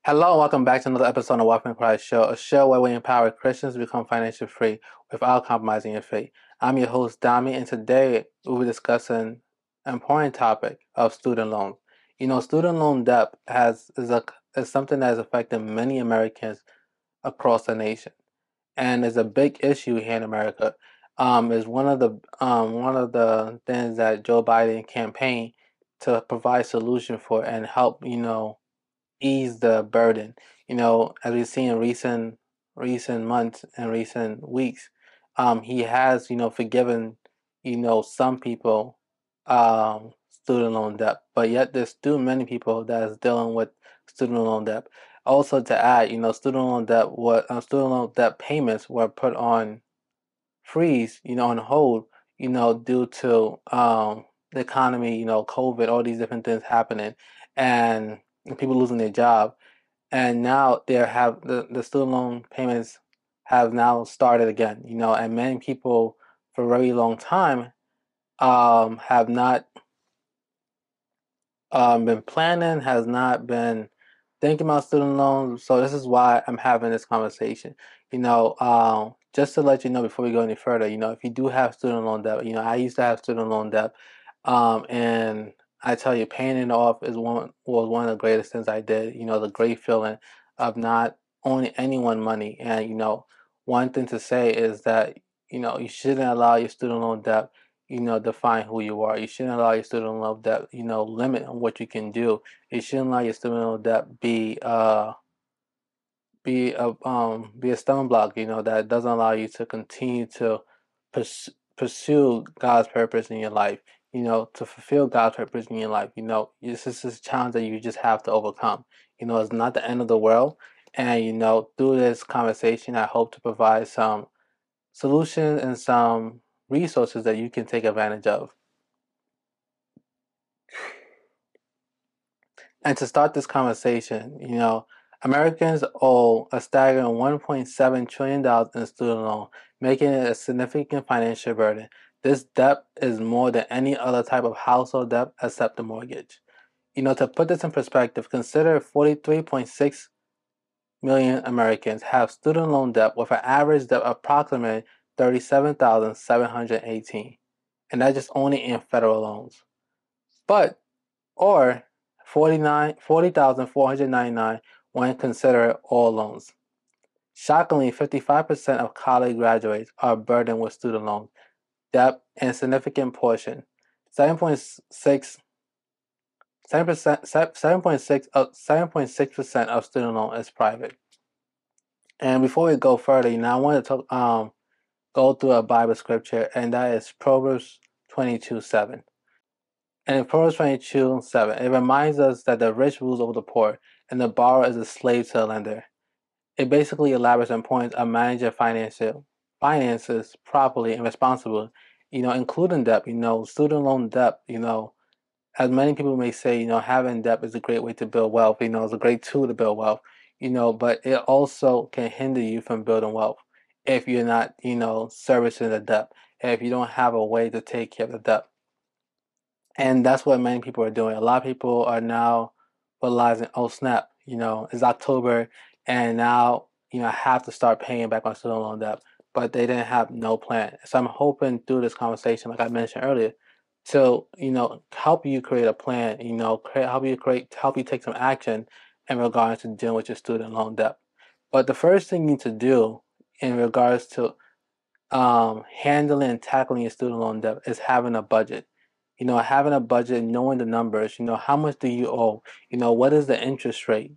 Hello and welcome back to another episode of Walking Christ Show, a show where we empower Christians to become financially free without compromising your faith. I'm your host, Dami, and today we'll be discussing an important topic of student loans. Student loan debt is something that is affecting many Americans across the nation, and is a big issue here in America. Is one of the things that Joe Biden campaigned to provide solution for and help ease the burden. As we've seen in recent months and recent weeks, he has forgiven some people student loan debt, but yet there's still many people that is dealing with student loan debt. Also, to add, student loan debt payments were put on freeze, on hold, due to the economy, COVID, all these different things happening, and people losing their job. And now the student loan payments have now started again, and many people for a very long time have not been planning, has not been thinking about student loans. So this is why I'm having this conversation. Just to let you know before we go any further, if you do have student loan debt, I used to have student loan debt, and I tell you, paying it off was one of the greatest things I did. The great feeling of not owing anyone money, and one thing to say is that you shouldn't allow your student loan debt define who you are. You shouldn't allow your student loan debt, limit on what you can do. You shouldn't allow your student loan debt be a stone block, that doesn't allow you to continue to pursue God's purpose in your life, to fulfill God's purpose in your life. This is a challenge that you just have to overcome. It's not the end of the world. And, through this conversation, I hope to provide some solutions and some resources that you can take advantage of. And to start this conversation, Americans owe a staggering $1.7 trillion in student loan, making it a significant financial burden. This debt is more than any other type of household debt except the mortgage. To put this in perspective, consider 43.6 million Americans have student loan debt with an average debt of approximately 37,718, and that's just only in federal loans. Or 40,499 when considered all loans. Shockingly, 55% of college graduates are burdened with student loan debt, and a significant portion, 7.6 7.6% of student loan is private. And before we go further, I want to go through a Bible scripture, and that is Proverbs 22:7. And in Proverbs 22:7, it reminds us that the rich rules over the poor, and the borrower is a slave to the lender. It basically elaborates on points of managing finances properly and responsibly, including debt, student loan debt, as many people may say, having debt is a great way to build wealth, it's a great tool to build wealth, but it also can hinder you from building wealth if you're not, servicing the debt, if you don't have a way to take care of the debt. And that's what many people are doing. A lot of people are now realizing, oh snap, it's October, and now, I have to start paying back my student loan debt. But they didn't have no plan. So I'm hoping through this conversation, like I mentioned earlier, to, help you create a plan, help you take some action in regards to dealing with your student loan debt. But the first thing you need to do in regards to handling and tackling your student loan debt is having a budget. Having a budget, knowing the numbers, how much do you owe? What is the interest rate?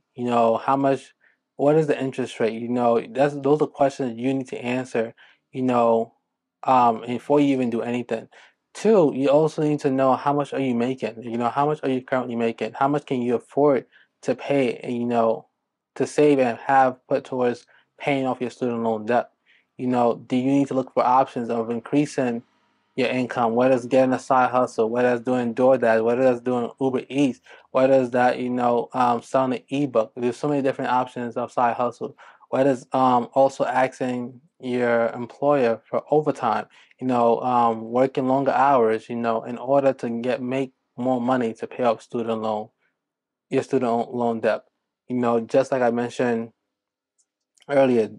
What is the interest rate? Those are questions you need to answer, before you even do anything. Two, you also need to know how much are you making? How much are you currently making? How much can you afford to pay, to save and have put towards paying off your student loan debt? Do you need to look for options of increasing your income, whether it's getting a side hustle, whether it's doing DoorDash, whether it's doing Uber Eats, whether it's that, selling an ebook. There's so many different options of side hustle. Whether it's also asking your employer for overtime, working longer hours, in order to make more money to pay off your student loan debt. Just like I mentioned earlier,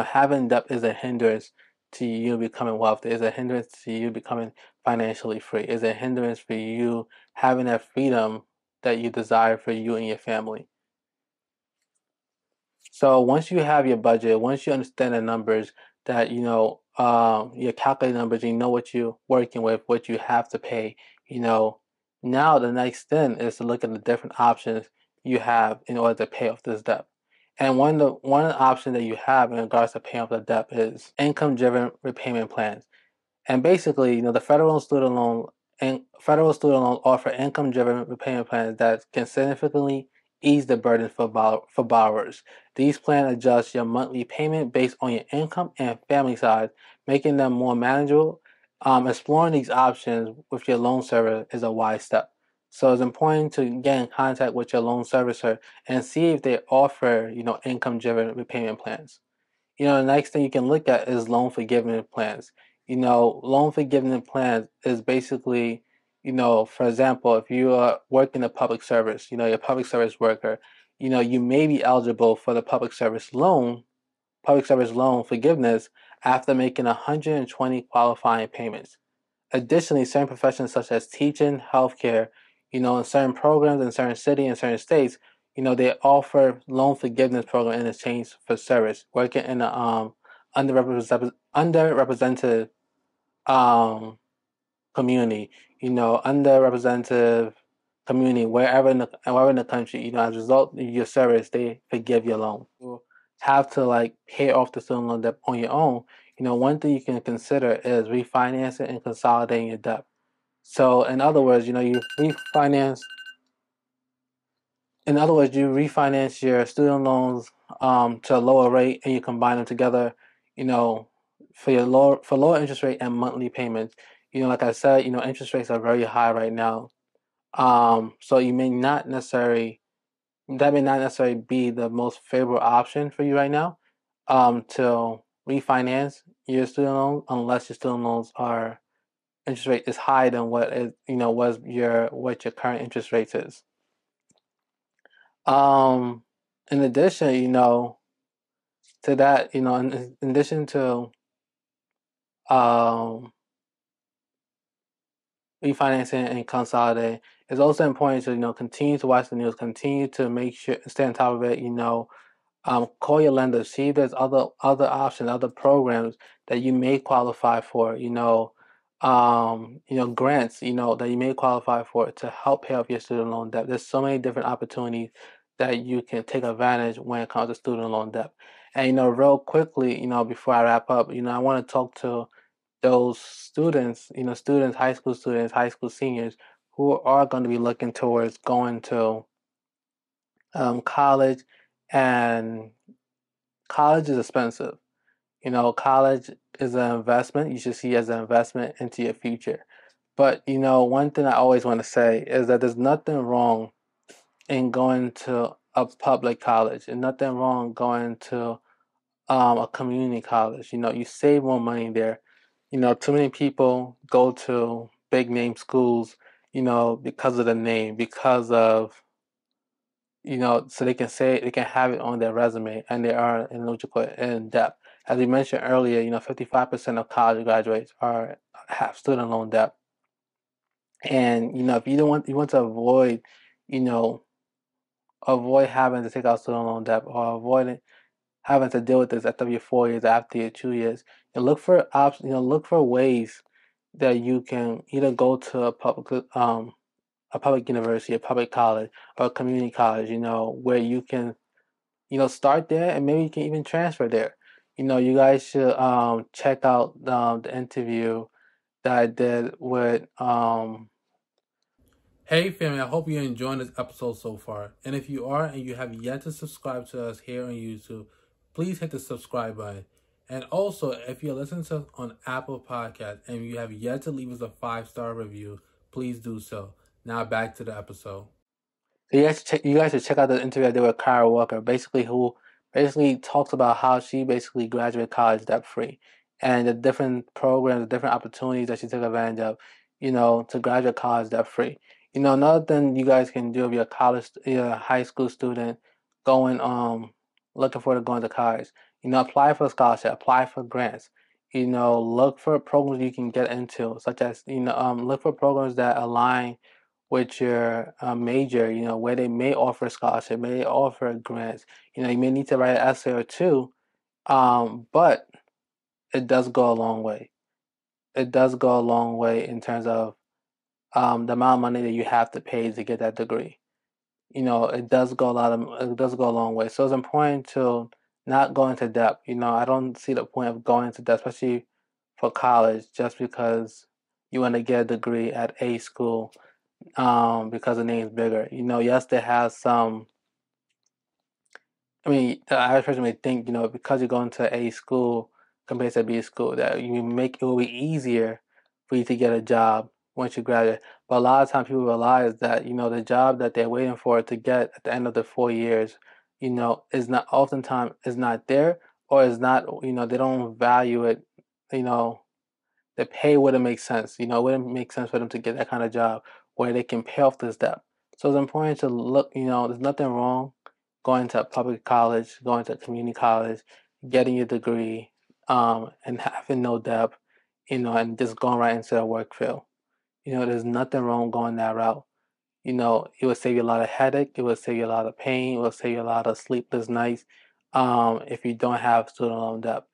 having debt is a hindrance to you becoming wealthy, is a hindrance to you becoming financially free, is a hindrance for you having that freedom that you desire for you and your family. So once you have your budget, once you understand the numbers that your calculated numbers, you know what you're working with, what you have to pay, you know, now the next thing is to look at the different options you have in order to pay off this debt. And one option that you have in regards to paying off the debt is income-driven repayment plans. And basically, the federal student loan offer income-driven repayment plans that can significantly ease the burden for borrowers. These plans adjust your monthly payment based on your income and family size, making them more manageable. Exploring these options with your loan servicer is a wise step. So it's important to get in contact with your loan servicer and see if they offer, income-driven repayment plans. The next thing you can look at is loan forgiveness plans. Loan forgiveness plans is basically, for example, if you are working a public service, you're a public service worker, you may be eligible for the public service loan forgiveness after making 120 qualifying payments. Additionally, certain professions such as teaching, healthcare, in certain programs in certain cities and certain states, they offer loan forgiveness program in exchange for service. Working in a underrepresented community, underrepresented community, wherever in the country, as a result of your service, they forgive your loan. You have to like pay off the student loan debt on your own. One thing you can consider is refinancing and consolidating your debt. So in other words, you refinance your student loans to a lower rate and you combine them together, you know, for lower interest rate and monthly payments. Like I said, interest rates are very high right now. So that may not necessarily be the most favorable option for you right now, to refinance your student loan unless your student loans are interest rate is higher than what your current interest rate is. Um, in addition, to that, in addition to um refinancing and consolidating, it's also important to continue to watch the news, continue to make sure stay on top of it. Call your lender, see if there's other options, other programs that you may qualify for. Grants, that you may qualify for to help pay off your student loan debt. There's so many different opportunities that you can take advantage when it comes to student loan debt. And real quickly, before I wrap up, I want to talk to those students, high school students, high school seniors who are going to be looking towards going to college, and college is expensive. College is an investment. You should see it as an investment into your future. But one thing I always want to say is that there's nothing wrong in going to a public college, and nothing wrong going to a community college. You save more money there. Too many people go to big name schools, because of the name, because of so they can have it on their resume, and they are in depth. As we mentioned earlier, 55% of college graduates have student loan debt, and if you want to avoid, you know, avoid having to take out student loan debt, or avoiding having to deal with this after your 4 years, after your 2 years, and look for options. Look for ways that you can either go to a public university, a public college, or a community college. Where you can start there, and maybe you can even transfer there. You guys should check out the interview that I did with Hey family, I hope you're enjoying this episode so far. And if you are and you have yet to subscribe to us here on YouTube, please hit the subscribe button. And also, if you're listening to us on Apple Podcast and you have yet to leave us a 5-star review, please do so. Now back to the episode. You guys should check out the interview I did with Kyra Walker, who basically talks about how she basically graduated college debt free, and the different programs, the different opportunities that she took advantage of, to graduate college debt free. Another thing you guys can do if you're a high school student, going looking forward to going to college. Apply for scholarship, apply for grants. Look for programs you can get into, such as look for programs that align with your major. Where they may offer scholarship, may offer grants. You may need to write an essay or two, but it does go a long way. It does go a long way in terms of the amount of money that you have to pay to get that degree. It does go a long way. So it's important to not go into debt. I don't see the point of going into debt, especially for college, just because you want to get a degree at a school, because the name's bigger. Yes, they have some. I mean, the average person may think, because you're going to A school compared to B school, that it will be easier for you to get a job once you graduate. But a lot of times people realize that, the job that they're waiting for to get at the end of the 4 years, is not oftentimes is not there, or is not, they don't value it, you know, the pay wouldn't make sense. It wouldn't make sense for them to get that kind of job where they can pay off this debt. So it's important to look, there's nothing wrong going to a public college, going to a community college, getting your degree, and having no debt, and just going right into the work field. There's nothing wrong going that route. It would save you a lot of headache. It would save you a lot of pain. It would save you a lot of sleepless nights, if you don't have student loan debt.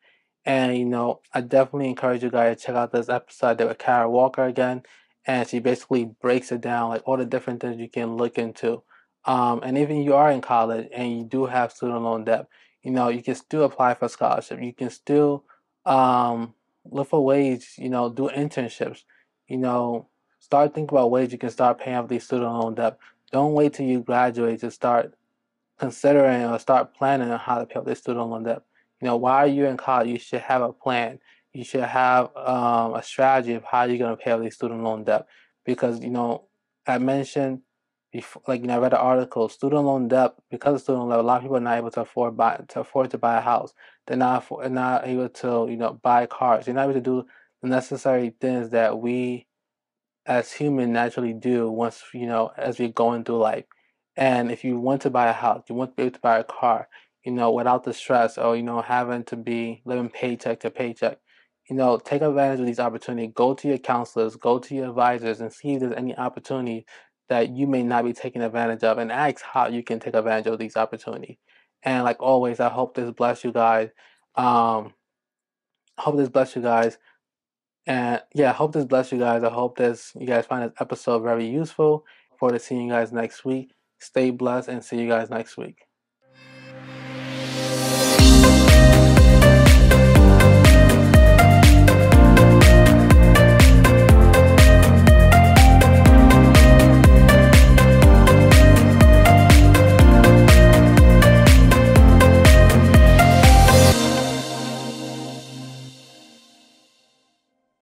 And, I definitely encourage you guys to check out this episode I did with Kara Walker again. And she basically breaks it down, like all the different things you can look into. And even you are in college and you do have student loan debt, you can still apply for scholarship. You can still look for ways, do internships, you know, start thinking about ways you can start paying off these student loan debt. Don't wait till you graduate to start considering or start planning on how to pay off this student loan debt. While you're in college, you should have a plan. You should have a strategy of how you're going to pay off these student loan debt. Because, I mentioned before, like, I read an article, student loan debt, because of student loan debt, a lot of people are not able to afford to buy a house. They're not able to, buy cars. They're not able to do the necessary things that we as humans naturally do once, as we're going through life. And if you want to buy a house, you want to be able to buy a car, without the stress, or, having to be living paycheck to paycheck, take advantage of these opportunities. Go to your counselors, go to your advisors, and see if there's any opportunity that you may not be taking advantage of, and ask how you can take advantage of these opportunities. And like always, I hope this bless you guys. Hope this bless you guys. And yeah, I hope this bless you guys. I hope you guys find this episode very useful. Forward to seeing you guys next week. Stay blessed and see you guys next week.